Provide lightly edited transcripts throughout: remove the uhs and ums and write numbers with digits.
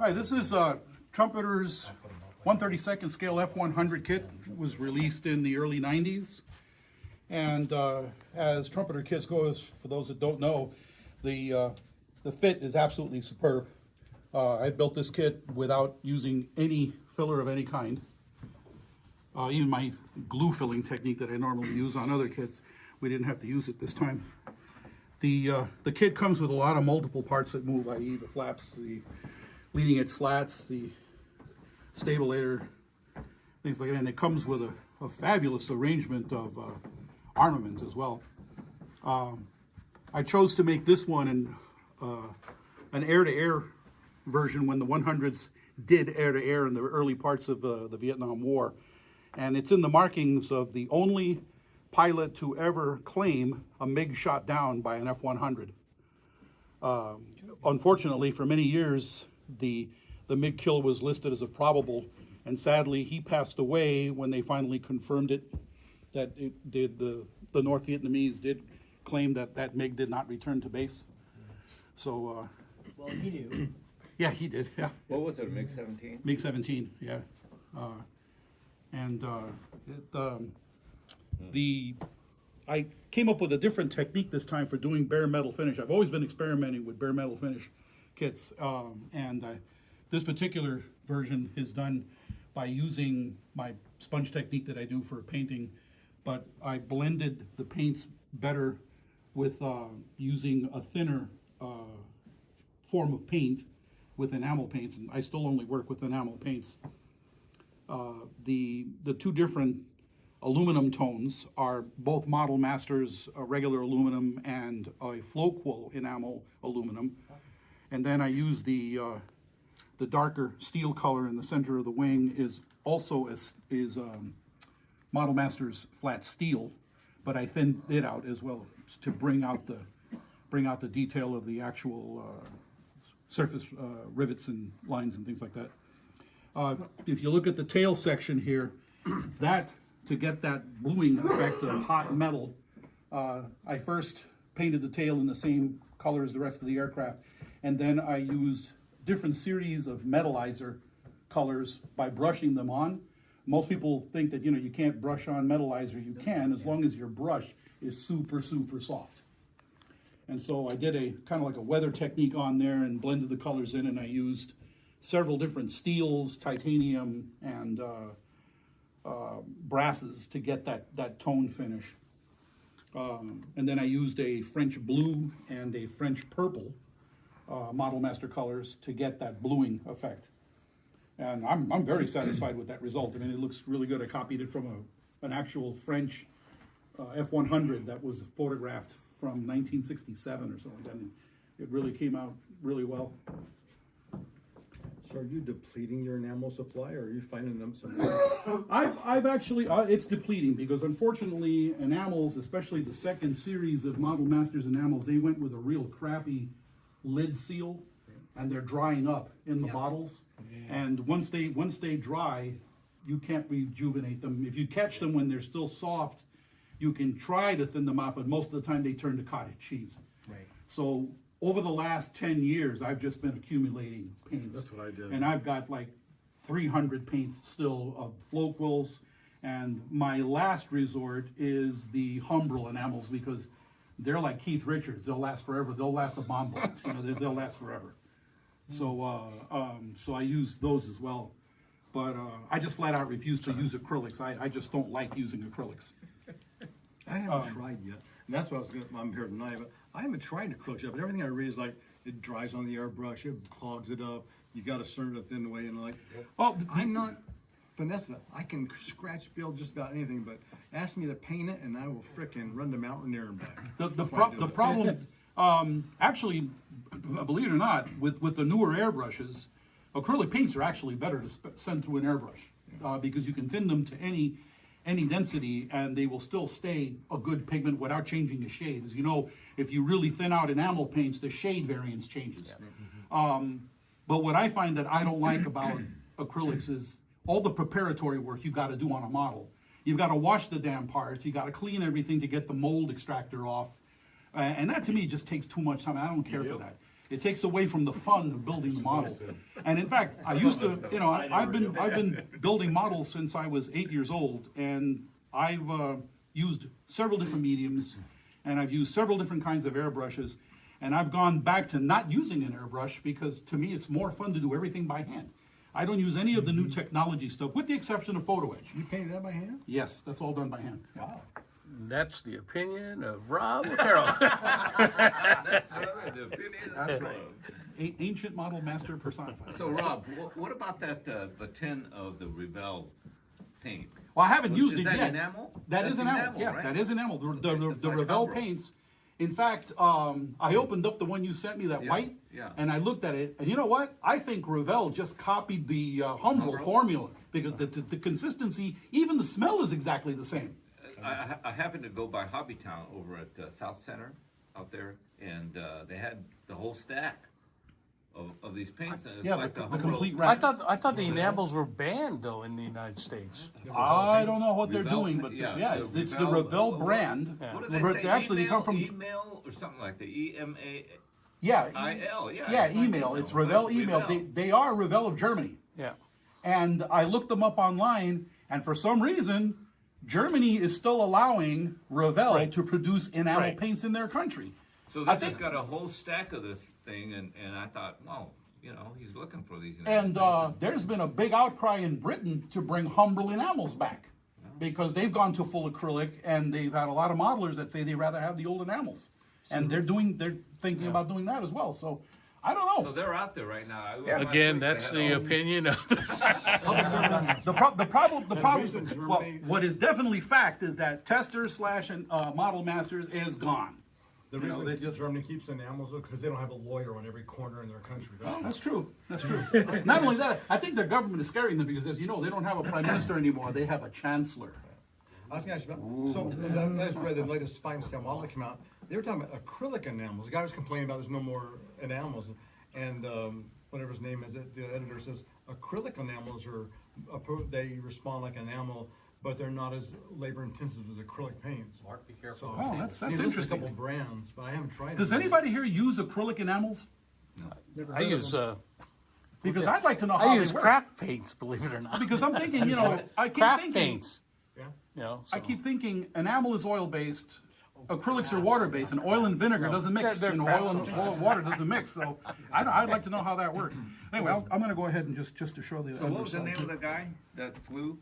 All right, this is Trumpeter's 1/32 scale F-100 kit. It was released in the early 90s. And as Trumpeter kits goes, for those that don't know, the fit is absolutely superb. I built this kit without using any filler of any kind. Even my glue filling technique that I normally use on other kits, we didn't have to use it this time. The kit comes with a lot of multiple parts that move, i.e. the flaps, the leading edge slats, the stabilator, things like that. And it comes with a fabulous arrangement of armament as well. I chose to make this one an air-to-air version when the 100s did air-to-air in the early parts of the Vietnam War. And it's in the markings of the only pilot to ever claim a MiG shot down by an F-100. Unfortunately, for many years, the MiG kill was listed as a probable, and sadly, he passed away when they finally confirmed it, that it did, the North Vietnamese did claim that that MiG did not return to base. So, well, he knew. Yeah, he did, yeah. What was it, a MiG-17? MiG-17, yeah. I came up with a different technique this time for doing bare metal finish. I've always been experimenting with bare metal finish kits, this particular version is done by using my sponge technique that I do for painting, but I blended the paints better with using a thinner form of paint with enamel paints, and I still only work with enamel paints. The two different aluminum tones are both Model Masters, a regular aluminum and a Floquil enamel aluminum. And then I use the darker steel color in the center of the wing is also Model Masters flat steel, but I thinned it out as well to bring out the detail of the actual surface rivets and lines and things like that. If you look at the tail section here, to get that bluing effect of hot metal, I first painted the tail in the same color as the rest of the aircraft, and then I used different series of metallizer colors by brushing them on. Most people think that you can't brush on metallizer. You can, as long as your brush is super, super soft. And so I did a kind of like a weather technique on there and blended the colors in, and I used several different steels, titanium, and brasses to get that tone finish. And then I used a French blue and a French purple Model Master colors to get that bluing effect. And I'm very satisfied with that result. I mean, it looks really good. I copied it from an actual French F-100 that was photographed from 1967 or something like that. And it really came out really well. So are you depleting your enamel supply, or are you finding them somewhere? I've actually, it's depleting because unfortunately enamels, especially the second series of Model Masters enamels, they went with a real crappy lid seal, and they're drying up in the bottles. Yeah. And once they dry, you can't rejuvenate them. If you catch them when they're still soft, you can try to thin them out, but most of the time they turn to cottage cheese. Right. So over the last 10 years, I've just been accumulating paints. That's what I did. And I've got like 300 paints still of Floquils. And my last resort is the Humbrol enamels, because they're like Keith Richards. They'll last forever. They'll last a bomb blast. They'll last forever. So, so I use those as well. But I just flat out refuse to use acrylics. I just don't like using acrylics. I haven't tried yet, and that's why I'm here tonight, but I haven't tried acrylics yet, but everything I read is like, it dries on the airbrush, it clogs it up, you gotta turn it a thin way, and like, Well, I'm not Vanessa, I can scratch build just about anything, but ask me to paint it and I will frickin' run to Mountain Air and back. the problem, actually, believe it or not, with the newer airbrushes, acrylic paints are actually better to send through an airbrush because you can thin them to any density and they will still stay a good pigment without changing the shade. As you know, if you really thin out enamel paints, the shade variance changes. But what I find that I don't like about acrylics is all the preparatory work you got to do on a model. You've got to wash the damn parts. You got to clean everything to get the mold extractor off, and that to me just takes too much time. I don't care for that. It takes away from the fun of building the model. And in fact, I used to, I've been building models since I was 8 years old, and I've used several different mediums, and I've used several different kinds of airbrushes, and I've gone back to not using an airbrush because to me it's more fun to do everything by hand. I don't use any of the new technology stuff, with the exception of photo etch. You painted that by hand? Yes, that's all done by hand. Wow. That's the opinion of Rob Otero. That's right. The opinion. That's right. Ancient model master personified. So Rob, what about that the tin of the Revell paint? Well, I haven't used Is it that yet. enamel? That That's is enamel. Yeah, right? that is enamel. The It's like Revell Umbro. paints. In fact, I opened up the one you sent me, that white, and I looked at it, and you know what? I think Revell just copied the Umbro formula because the consistency, even the smell is exactly the same. I happened to go by Hobbytown over at South Center out there, and they had the whole stack of these paints. And it's Yeah, like the Umbro- complete I rack. thought the enamels were banned though in the United States. I don't know what they're Revell doing, paint, but yeah, the it's the Revell- Revell what- brand. What do they say? Actually, they come from email or something like that. EMA. yeah, IL, yeah, yeah, it's like email. email. It's Revell Like email. Revell. They are Revell of Germany. Yeah. And I looked them up online, and for some reason, Germany is still allowing Revell to produce enamel Right. paints in their country. So they just got a whole stack of this thing, and I thought, well, he's looking for these. And there's been a big outcry in Britain to bring Humbrol enamels back because they've gone to full acrylic, and they've had a lot of modelers that say they'd rather have the old enamels, and they're thinking about doing that as well. So I don't know. So they're out there right now. Again, that's the opinion of The problem, based in well, Germany- what is definitely fact is that testers / model masters is gone. The You know, reason they just- Germany keeps enamels is because they don't have a lawyer on every corner in their country. That's true. That's true. Not only that, I think their government is scaring them because, as you know, they don't have a prime minister anymore. They have a chancellor. I was going to ask you about, so I just read the latest fine scale model that came out. They were talking about acrylic enamels. The guy was complaining about there's no more enamels, and whatever his name is, the editor says acrylic enamels they respond like enamel, but they're not as labor intensive as acrylic paints. Mark, be careful. So, Oh, that's you know, there's interesting. a couple brands, but I haven't tried. Does them. anybody here use acrylic enamels? I use Because I'd like to know how I use they work. craft paints, believe it or not. Because I'm thinking, I keep Craft thinking, paints. Yeah. You know, I so. keep thinking enamel is oil based, acrylics are water based, and oil and vinegar doesn't mix. they're Oil crafts. and water doesn't mix. So I'd like to know how that works. Anyway, I'm going to go ahead and just to show the. So what was the name of the guy that flew?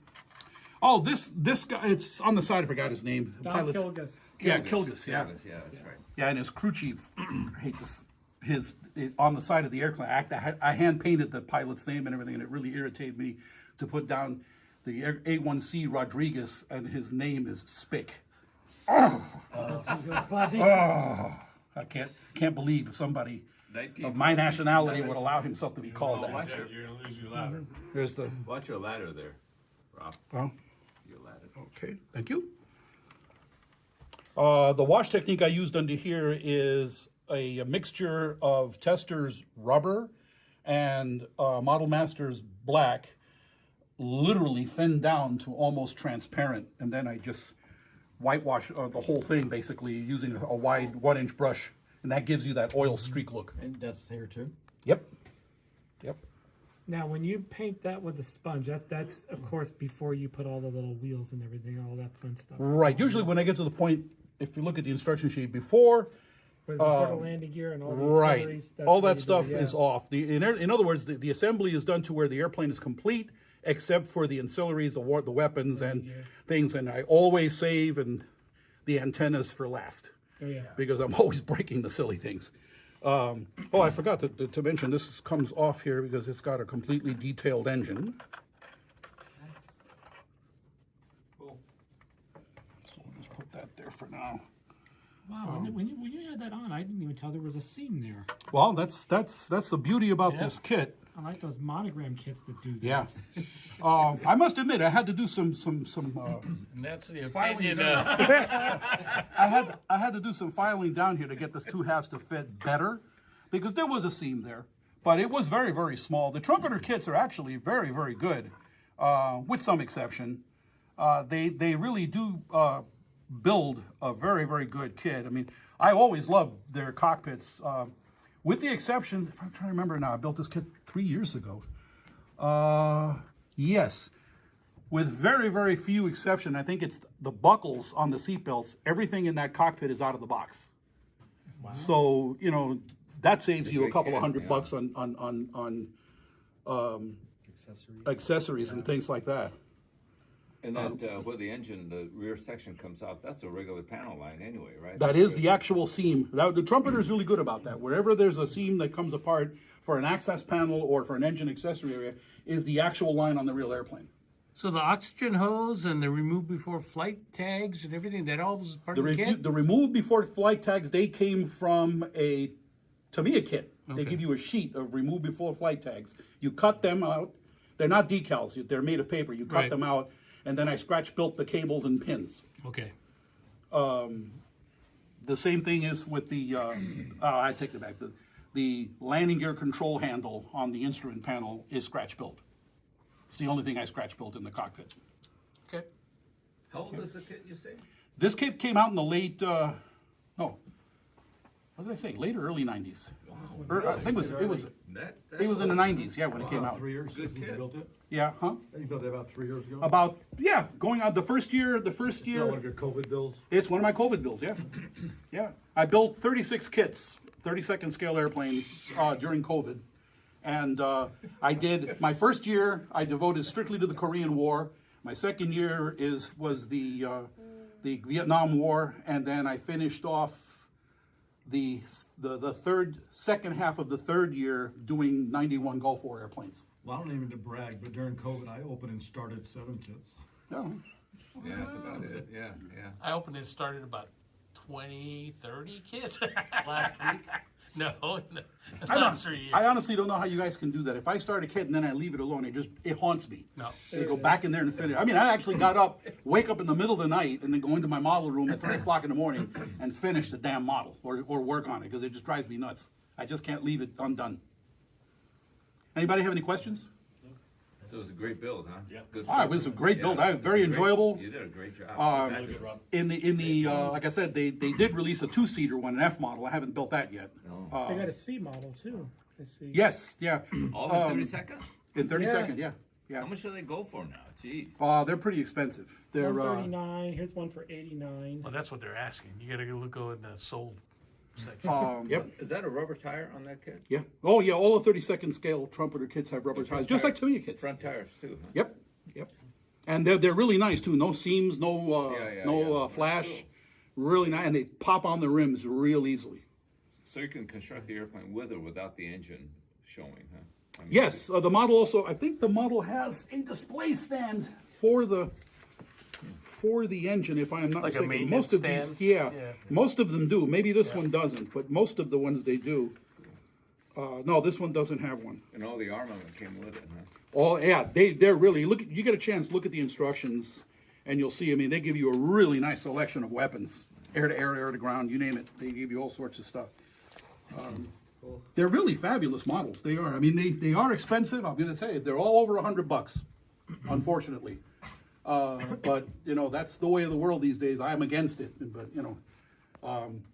Oh, this guy. It's on the side. I forgot his name. The Don pilot's- Kilgus. Yeah, Kilgus. Yeah. Kilgus, yeah, that's right. Yeah, and his crew chief, I hate this, on the side of the airplane. I hand painted the pilot's name and everything, and it really irritated me to put down the A1C Rodriguez, and his name is Spick. I can't believe somebody of my nationality would allow himself to be called that. You're gonna lose your ladder. Here's the. Watch your ladder there, Rob. Oh, Your ladder. okay, thank you. The wash technique I used under here is a mixture of Tester's rubber and Model Master's black, literally thinned down to almost transparent, and then I just whitewash the whole thing basically using a wide 1-inch brush, and that gives you that oil streak look. And that's here too. Yep. Now, when you paint that with a sponge, that's of course before you put all the little wheels and everything, all that fun stuff. Right. Usually when I get to the point, if you look at the instruction sheet, before With before the landing gear and all the Right. accessories, that's All where that you do it, stuff yeah. is off. In other words, the assembly is done to where the airplane is complete, except for the ancillaries, the weapons and things. And I always save and the antennas for last Oh yeah. because I'm always breaking the silly things. I forgot to mention this comes off here because it's got a completely detailed engine. So we'll just put that there for now. Wow. When you had that on, I didn't even tell there was a seam there. Well, that's the beauty about this kit. I like those monogram kits that do that. Yeah. I must admit, I had to do some And that's the filing opinion. down. I had to do some filing down here to get this two halves to fit better, because there was a seam there, but it was very, very small. The Trumpeter kits are actually very, very good, with some exception. They really do build a very, very good kit. I mean, I always loved their cockpits, with the exception, if I'm trying to remember now, I built this kit 3 years ago. Yes, with very, very few exception. I think it's the buckles on the seatbelts. Everything in that cockpit is out of the box. Wow. So, that saves you a couple of $100 on accessories and things like that. And that, where the engine, the rear section comes off, that's a regular panel line anyway, right? That is the actual seam. The Trumpeter is really good about that. Wherever there's a seam that comes apart for an access panel or for an engine accessory area is the actual line on the real airplane. So the oxygen hose and the remove before flight tags and everything, that all was part of the kit? The remove before flight tags, they came from a Tamiya kit. They give you a sheet of remove before flight tags. You cut them out. They're not decals. They're made of paper. You cut them out, and then I scratch built the cables and pins. Okay. The same thing is with the, I take it back. The landing gear control handle on the instrument panel is scratch built. It's the only thing I scratch built in the cockpit. Okay. How old is the kit, you say? This kit came out in the late, what did I say? Late or early 90s. I think it was in the 90s, yeah, when it came out. 3 years Good since you kid. built it? Yeah, huh? You built it about 3 years ago? Going out the first year. It's not one of your COVID builds? It's one of my COVID bills, yeah. Yeah. I built 36 kits, 32nd scale airplanes during COVID. And I did, my first year, I devoted strictly to the Korean War. My second year was the Vietnam War. And then I finished off the second half of the third year doing 91 Gulf War airplanes. Well, I don't even to brag, but during COVID, I opened and started 7 kits. Oh. Yeah, that's about it. Yeah. I opened and started about 20, 30 kids. Last week. No, in the last 3 years. I honestly don't know how you guys can do that. If I start a kit and then I leave it alone, it haunts me. No. They go back in there and finish. I mean, I actually got up, wake up in the middle of the night, and then go into my model room at 3 o'clock in the morning and finish the damn model or work on it because it just drives me nuts. I just can't leave it undone. Anybody have any questions? So it was a great build, huh? Yeah. Good. It was a great build. Very it was great. enjoyable. You did a great job. Really good, Rob. In the like I said, they did release a 2-seater one, an F model. I haven't built that yet. They got a C model too. I see. Yes, yeah. All in 30 seconds? In 32nd, yeah. How much do they go for now? Jeez. They're pretty expensive. They're 139. Here's one for 89. Well, that's what they're asking. You got to go in the sold section. yep. Is that a rubber tire on that kit? Yeah. Oh, yeah. All the 32nd scale Trumpeter kits have rubber tires, just like Tamiya kits. Front tires too, huh? Yep. Yep. And they're really nice too. No seams, no flash. Really nice, and they pop on the rims real easily. So you can construct the airplane with or without the engine showing, huh? I mean, Yes. The model also. I think the model has a display stand for the engine, if I am not Like a mistaken. maintenance Most of stand? these, Yeah. most of them do. Maybe this one doesn't, but most of the ones they do. No, this one doesn't have one. And all the armament came with it, huh? Oh yeah, they're really you get a chance, look at the instructions, and you'll see. I mean, they give you a really nice selection of weapons, air to air, air to ground, you name it. They give you all sorts of stuff. They're really fabulous models. They are. I mean, they are expensive. I'm going to say they're all over $100, unfortunately. But that's the way of the world these days. I am against it, but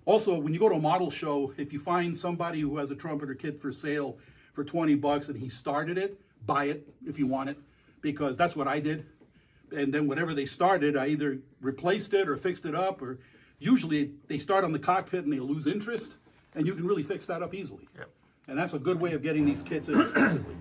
also, when you go to a model show, if you find somebody who has a Trumpeter kit for sale for $20 and he started it, buy it if you want it, because that's what I did. And then whatever they started, I either replaced it or fixed it up, or usually they start on the cockpit and they lose interest. And you can really fix that up easily. Yep. And that's a good way of getting these kits inexpensively.